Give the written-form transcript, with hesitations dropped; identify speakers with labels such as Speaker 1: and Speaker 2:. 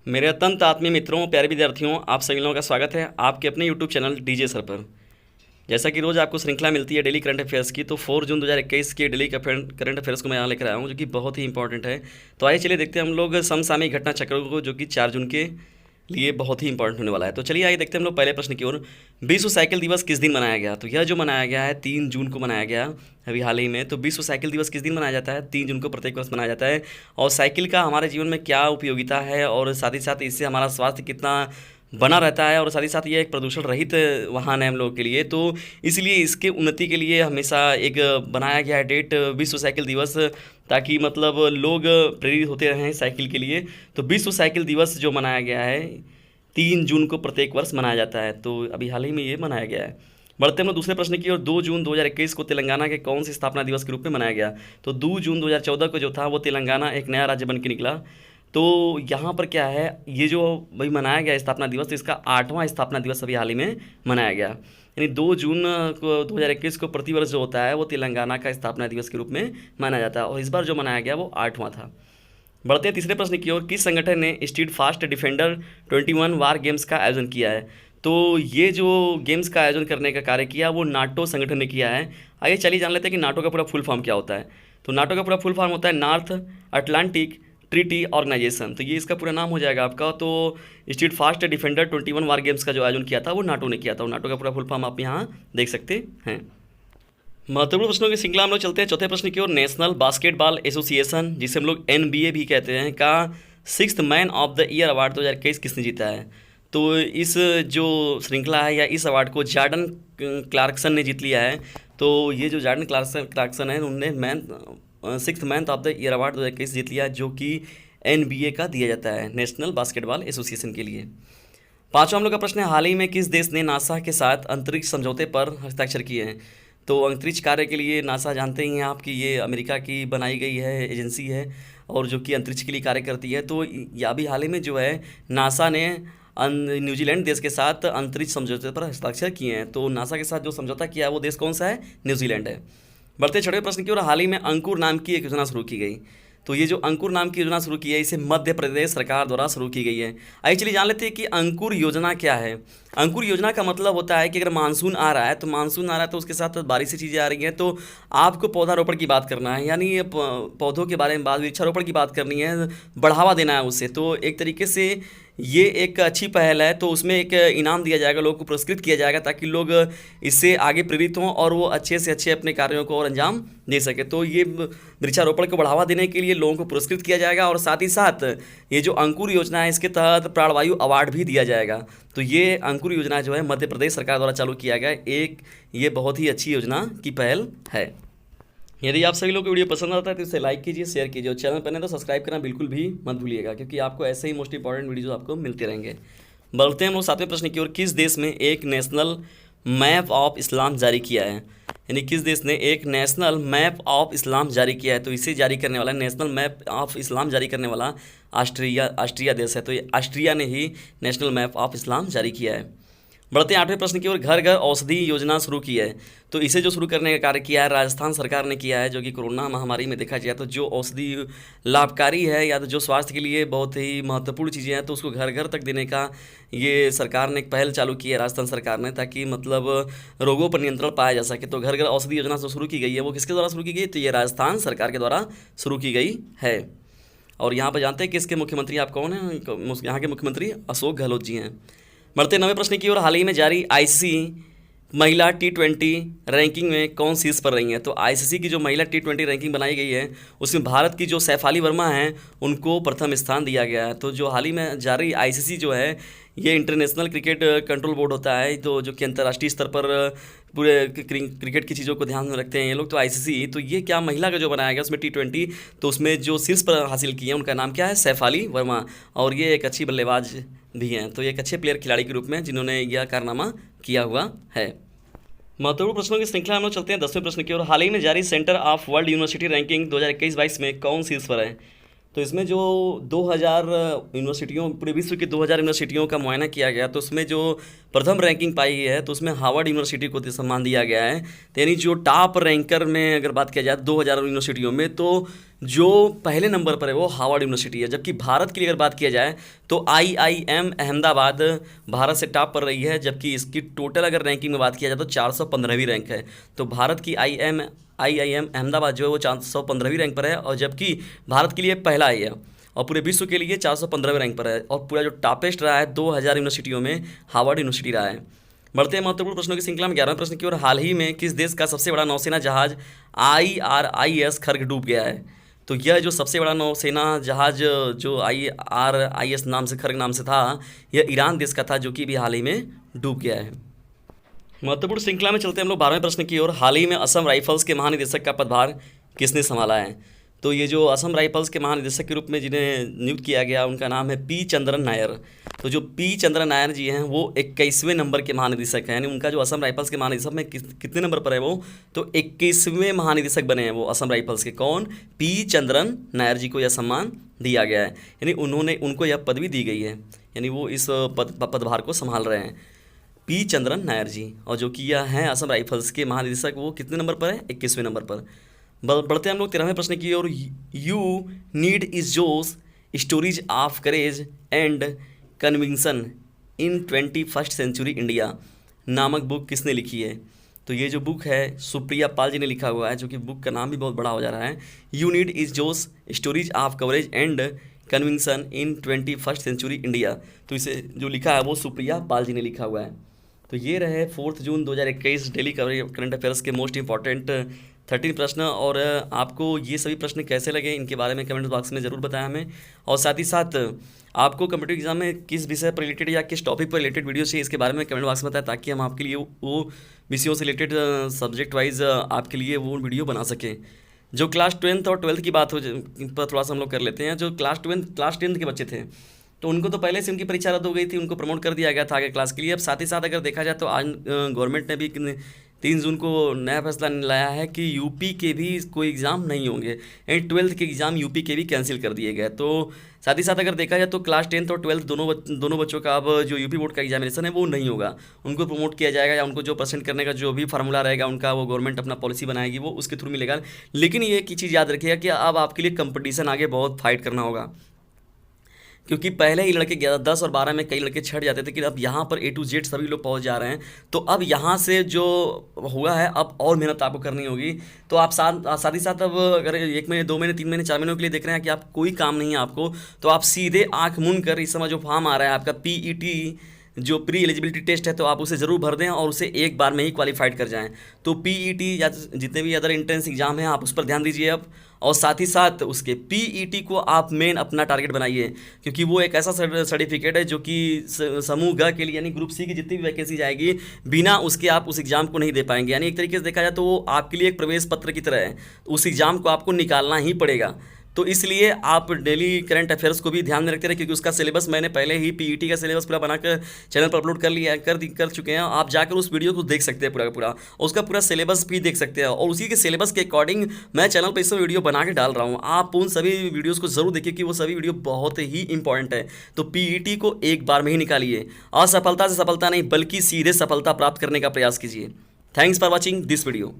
Speaker 1: मेरे अत्यंत आत्मीय मित्रों, प्यारे विद्यार्थियों, आप सभी लोगों का स्वागत है आपके अपने यूट्यूब चैनल डीजे सर पर। जैसा कि रोज़ आपको श्रृंखला मिलती है डेली करंट अफेयर्स की, तो 4 जून 2021 के डेली करंट अफेयर्स को मैं यहाँ लेकर आया हूँ, जो कि बहुत ही इंपॉर्टेंट है। तो आइए चलिए देखते हैं हम लोग समसामयिक घटना चक्रों को, जो कि 4 जून के लिए बहुत ही इंपॉर्टेंट होने वाला है। तो चलिए आइए देखते हैं हम लोग पहले प्रश्न की ओर। विश्व साइकिल दिवस किस दिन मनाया गया? तो यह जो मनाया गया है 3 जून को मनाया गया अभी हाल ही में। तो विश्व साइकिल दिवस किस दिन मनाया जाता है? 3 जून को प्रत्येक वर्ष मनाया जाता है। और साइकिल का हमारे जीवन में क्या उपयोगिता है, और साथ ही साथ इससे हमारा स्वास्थ्य कितना बना रहता है, और साथ ही साथ ये एक प्रदूषण रहित वाहन है हम लोग के लिए। तो इसलिए इसके उन्नति के लिए हमेशा एक बनाया गया है डेट, विश्व साइकिल दिवस, ताकि मतलब लोग प्रेरित होते रहें साइकिल के लिए। तो विश्व साइकिल दिवस जो मनाया गया है 3 जून को प्रत्येक वर्ष मनाया जाता है। तो अभी हाल ही में ये मनाया गया है। बढ़ते हम लोग दूसरे प्रश्न की ओर। 2 जून 2021 को तेलंगाना के कौन से स्थापना दिवस के रूप में मनाया गया? तो 2 जून 2014 को जो था वो तेलंगाना एक नया राज्य बन के निकला। तो यहाँ पर क्या है, ये जो भाई मनाया गया स्थापना दिवस, तो इसका 8वां स्थापना दिवस अभी हाल ही में मनाया गया। यानी 2 जून को 2021 को प्रतिवर्ष जो होता है वो तेलंगाना का स्थापना दिवस के रूप में माना जाता है, और इस बार जो मनाया गया वो 8वां था। बढ़ते हैं तीसरे प्रश्न की ओर। किस संगठन ने स्ट्रीट फास्ट डिफेंडर 21 वार गेम्स का आयोजन किया है? तो ये जो गेम्स का आयोजन करने का कार्य किया वो नाटो संगठन ने किया है। आइए चलिए जान लेते हैं कि नाटो का पूरा फुल फॉर्म क्या होता है। तो नाटो का पूरा फुल फॉर्म होता है नॉर्थ अटलांटिक ट्रीटी ऑर्गेनाइजेशन। तो ये इसका पूरा नाम हो जाएगा आपका। तो स्ट्रीट फास्ट डिफेंडर 21 वार गेम्स का जो आयोजन किया था वो नाटो ने किया था। नाटो का पूरा फुल फॉर्म आप यहाँ देख सकते हैं। महत्वपूर्ण प्रश्नों की श्रृंखला हम लोग चलते हैं चौथे प्रश्न की ओर। नेशनल बास्केटबॉल एसोसिएशन, जिसे हम लोग NBA भी कहते हैं, का 6th man of the year award 2021 किसने जीता है? तो इस जो श्रृंखला है या इस अवार्ड को जॉर्डन क्लार्कसन ने जीत लिया है। तो ये जो जॉर्डन क्लार्कसन है उन्होंने 6th man of the year award 2021 जीत लिया, जो कि NBA का दिया जाता है, नेशनल बास्केटबॉल एसोसिएशन के लिए। पांचवा हम लोग का प्रश्न है, हाल ही में किस देश ने नासा के साथ अंतरिक्ष समझौते पर हस्ताक्षर किए हैं? तो अंतरिक्ष कार्य के लिए नासा जानते ही हैं आप कि ये अमेरिका की बनाई गई है एजेंसी है, और जो कि अंतरिक्ष के लिए कार्य करती है। तो या भी हाल ही में जो है नासा ने न्यूजीलैंड देश के साथ अंतरिक्ष समझौते पर हस्ताक्षर किए हैं। तो नासा के साथ जो समझौता किया है वो देश कौन सा है? न्यूजीलैंड है। बढ़ते छठवें प्रश्न की ओर। हाल ही में अंकुर नाम की एक योजना शुरू की गई। तो ये जो अंकुर नाम की योजना शुरू की है इसे मध्य प्रदेश सरकार द्वारा शुरू की गई है। आइए चलिए जान लेते हैं कि अंकुर योजना क्या है। अंकुर योजना का मतलब होता है कि अगर मानसून आ रहा है तो तो उसके साथ बारिशी चीज़ें आ रही हैं, तो आपको पौधारोपण की बात करना है, यानी ये पौधों के बारे में बात, वृक्षारोपण की बात करनी है, बढ़ावा देना है उसे। तो एक तरीके से ये एक अच्छी पहल है। तो उसमें एक इनाम दिया जाएगा, लोगों को पुरस्कृत किया जाएगा, ताकि लोग इससे आगे प्रेरित हों और वो अच्छे से अच्छे अपने कार्यों को और अंजाम दे सके। तो ये वृक्षारोपण को बढ़ावा देने के लिए लोगों को पुरस्कृत किया जाएगा, और साथ ही साथ ये जो अंकुर योजना है इसके तहत प्राणवायु अवार्ड भी दिया जाएगा। तो ये अंकुर योजना जो है मध्य प्रदेश सरकार द्वारा चालू किया गया एक, ये बहुत ही अच्छी योजना की पहल है। यदि आप सभी लोग को वीडियो पसंद आता है तो इसे लाइक कीजिए, शेयर कीजिए, और चैनल पर नहीं तो सब्सक्राइब करना बिल्कुल भी मत भूलिएगा, क्योंकि आपको ऐसे ही मोस्ट इंपॉर्टेंट वीडियोज आपको मिलते रहेंगे। बढ़ते हैं हम लोग सातवें प्रश्न की ओर। किस देश में एक नेशनल मैप ऑफ इस्लाम जारी किया है? यानी किस देश ने एक नेशनल मैप ऑफ इस्लाम जारी किया है? तो इसे जारी करने वाला, नेशनल मैप ऑफ इस्लाम जारी करने वाला ऑस्ट्रिया देश है। तो ये ऑस्ट्रिया ने ही नेशनल मैप ऑफ इस्लाम जारी किया है। बढ़ते हैं आठवें प्रश्न की ओर। घर घर औषधि योजना शुरू की है। तो इसे जो शुरू करने का कार्य किया है राजस्थान सरकार ने किया है, जो कि कोरोना महामारी में देखा जाए तो जो औषधि लाभकारी है या तो जो स्वास्थ्य के लिए बहुत ही महत्वपूर्ण चीज़ें हैं, तो उसको घर घर तक देने का ये सरकार ने एक पहल चालू की है राजस्थान सरकार ने, ताकि मतलब रोगों पर नियंत्रण पाया जा सके। तो घर घर औषधि योजना जो शुरू की गई है वो किसके द्वारा शुरू की गई? तो ये राजस्थान सरकार के द्वारा शुरू की गई है। और यहाँ पर जानते हैं कि इसके मुख्यमंत्री आप कौन हैं? यहाँ के मुख्यमंत्री अशोक गहलोत जी हैं। बढ़ते नवे प्रश्न की ओर। हाल ही में जारी ICC महिला T20 रैंकिंग में कौन शीर्ष पर रही है? तो ICC की जो महिला T20 रैंकिंग बनाई गई है उसमें भारत की जो सैफाली वर्मा हैं उनको प्रथम स्थान दिया गया है। तो जो हाल ही में जारी ICC जो है ये इंटरनेशनल क्रिकेट कंट्रोल बोर्ड होता है, तो जो कि अंतर्राष्ट्रीय स्तर पर पूरे क्रिकेट की चीज़ों को ध्यान में रखते हैं ये लोग। तो ICC, तो ये क्या महिला का जो बनाया गया उसमें T20, तो उसमें जो शीर्ष पर हासिल किए हैं उनका नाम क्या है? सैफाली वर्मा। और ये एक अच्छी बल्लेबाज भी हैं, तो एक अच्छे प्लेयर खिलाड़ी के रूप में जिन्होंने यह कारनामा किया हुआ है। महत्वपूर्ण प्रश्नों की श्रृंखला हम लोग चलते हैं 10वें प्रश्न की ओर। हाल ही में जारी centre of world university ranking 2021-22 में कौन शीर्ष पर है? तो इसमें जो 2000 यूनिवर्सिटियों, पूरे विश्व की 2000 यूनिवर्सिटियों का मुआयना किया गया, तो उसमें जो प्रथम रैंकिंग पाई गई है, तो उसमें हार्वर्ड यूनिवर्सिटी को सम्मान दिया गया है। तो यानी जो टॉप रैंकर में अगर बात किया जाए 2000 यूनिवर्सिटियों में, तो जो पहले नंबर पर है वो हार्वर्ड यूनिवर्सिटी है। जबकि भारत की अगर बात किया जाए तो IIM अहमदाबाद भारत से टॉप पर रही है, जबकि इसकी टोटल अगर रैंकिंग में बात किया जाए तो 415वीं रैंक है। तो भारत की IIM अहमदाबाद जो है वो 415वीं रैंक पर है, और जबकि भारत के लिए पहला है और पूरे विश्व के लिए 415वें रैंक पर है। और पूरा जो टॉपेस्ट रहा है 2000 यूनिवर्सिटियों में हार्वर्ड यूनिवर्सिटी रहा है। बढ़ते हैं महत्वपूर्ण प्रश्नों की श्रृंखला में 11वें प्रश्न की ओर। हाल ही में किस देश का सबसे बड़ा नौसेना जहाज IRIS खर्ग डूब गया है? तो यह जो सबसे बड़ा नौसेना जहाज जो IRIS नाम से, खर्ग नाम से था, यह ईरान देश का था, जो कि भी हाल ही में डूब गया है। महत्वपूर्ण श्रृंखला में चलते हैं हम लोग 12वें प्रश्न की ओर। हाल ही में असम राइफल्स के महानिदेशक का पदभार किसने संभाला है? तो ये जो असम राइफल्स के महानिदेशक के रूप में जिन्हें नियुक्त किया गया, उनका नाम है P चंद्रन नायर। तो जो P चंद्रन नायर जी हैं वो 21वें नंबर के महानिदेशक हैं। यानी उनका जो असम राइफल्स के महानिदेशक में कितने नंबर पर है वो? तो 21वें महानिदेशक बने हैं वो असम राइफल्स के। कौन? P चंद्रन नायर जी को यह सम्मान दिया गया है, यानी उनको यह पदवी दी गई है, यानी वो इस पदभार को संभाल रहे हैं P चंद्रन नायर जी। और जो कि यह हैं असम राइफल्स के महानिदेशक, वो कितने नंबर पर है? 21वें नंबर पर। बढ़ते हैं हम लोग 13वें प्रश्न की ओर। You need is Josh stories of courage and conviction in 21st century India नामक बुक किसने लिखी है? तो ये जो बुक है सुप्रिया पाल जी ने लिखा हुआ है, जो कि बुक का नाम भी बहुत बड़ा हो जा रहा है। You need is Josh stories of coverage and conviction in 21st century India. तो इसे जो लिखा है वो सुप्रिया पाल जी ने लिखा हुआ है। तो ये रहे 4 जून 2021 डेली करंट अफेयर्स के मोस्ट इंपॉर्टेंट 13 प्रश्न। और आपको ये सभी प्रश्न कैसे लगे इनके बारे में कमेंट बॉक्स में ज़रूर बताया हमें। और साथ ही साथ आपको कॉम्पिटिटिव एग्जाम में किस विषय पर रिलेटेड या किस टॉपिक पर रिलेटेड वीडियो चाहिए, इसके बारे में कमेंट बॉक्स में बताएं, ताकि हम आपके लिए वो विषयों से रिलेटेड सब्जेक्ट वाइज आपके लिए वो वीडियो बना सकें। जो क्लास 10th और 12th की बात पर थोड़ा सा हम लोग कर लेते हैं। जो क्लास 10th के बच्चे थे, तो उनको तो पहले से उनकी परीक्षा रद्द हो गई थी, उनको प्रमोट कर दिया गया था आगे क्लास के लिए। अब साथ ही साथ अगर देखा जाए तो आज गवर्नमेंट ने भी 3 जून को नया फैसला लाया है कि यूपी के भी कोई एग्ज़ाम नहीं होंगे, यानी 12th के एग्ज़ाम यूपी के भी कैंसिल कर दिए गए। तो साथ ही साथ अगर देखा जाए तो क्लास 10th और 12th दोनों बच्चों का अब जो यूपी बोर्ड का एग्जामिनेशन है वो नहीं होगा, उनको प्रमोट किया जाएगा, या उनको जो परसेंट करने का जो भी फार्मूला रहेगा उनका, वो गवर्नमेंट अपना पॉलिसी बनाएगी, वो उसके थ्रू मिलेगा। लेकिन ये एक चीज़ याद रखिएगा कि अब आपके लिए कंपटीशन आगे बहुत फाइट करना होगा, क्योंकि पहले ही लड़के 10 और 12 में कई लड़के छट जाते थे, लेकिन अब यहाँ पर A to Z सभी लोग पहुँच जा रहे हैं। तो अब यहाँ से जो हुआ है अब और मेहनत आपको करनी होगी। तो आप साथ ही साथ अब अगर 1 महीने 2 महीने 3 महीने 4 महीनों के लिए देख रहे हैं कि आप कोई काम नहीं है आपको, तो आप सीधे आँख मूंद कर इस समय जो फॉर्म आ रहा है आपका PET जो प्री एलिजिबिलिटी टेस्ट है, तो आप उसे ज़रूर भर दें और उसे एक बार में ही क्वालिफाइड कर जाएं। तो PET या जितने भी अदर एंट्रेंस एग्जाम हैं आप उस पर ध्यान दीजिए अब। और साथ ही साथ उसके PET को आप मेन अपना टारगेट बनाइए, क्योंकि वो एक ऐसा सर्टिफिकेट है जो कि समूह ग के लिए, यानी ग्रुप C की जितनी भी वैकेंसी जाएगी, बिना उसके आप उस एग्ज़ाम को नहीं दे पाएंगे। यानी एक तरीके से देखा जाए तो वो आपके लिए एक प्रवेश पत्र की तरह है, उस एग्ज़ाम को आपको निकालना ही पड़ेगा। तो इसलिए आप डेली करंट अफेयर्स को भी ध्यान में रखते रहे, क्योंकि उसका सिलेबस मैंने पहले ही PET का सिलेबस पूरा बनाकर चैनल पर अपलोड कर लिया है, कर चुके हैं। आप जाकर उस वीडियो को देख सकते हैं पूरा का पूरा, और उसका पूरा सिलेबस भी देख सकते हैं, और उसी के सिलेबस के अकॉर्डिंग मैं चैनल पर इस वीडियो बना के डाल रहा हूँ। आप उन सभी वीडियोज़ को ज़रूर देखिए कि वो सभी वीडियो बहुत ही इंपॉर्टेंट है। तो PET को एक बार में ही निकालिए, असफलता से सफलता नहीं बल्कि सीधे सफलता प्राप्त करने का प्रयास कीजिए। Thanks for watching this video.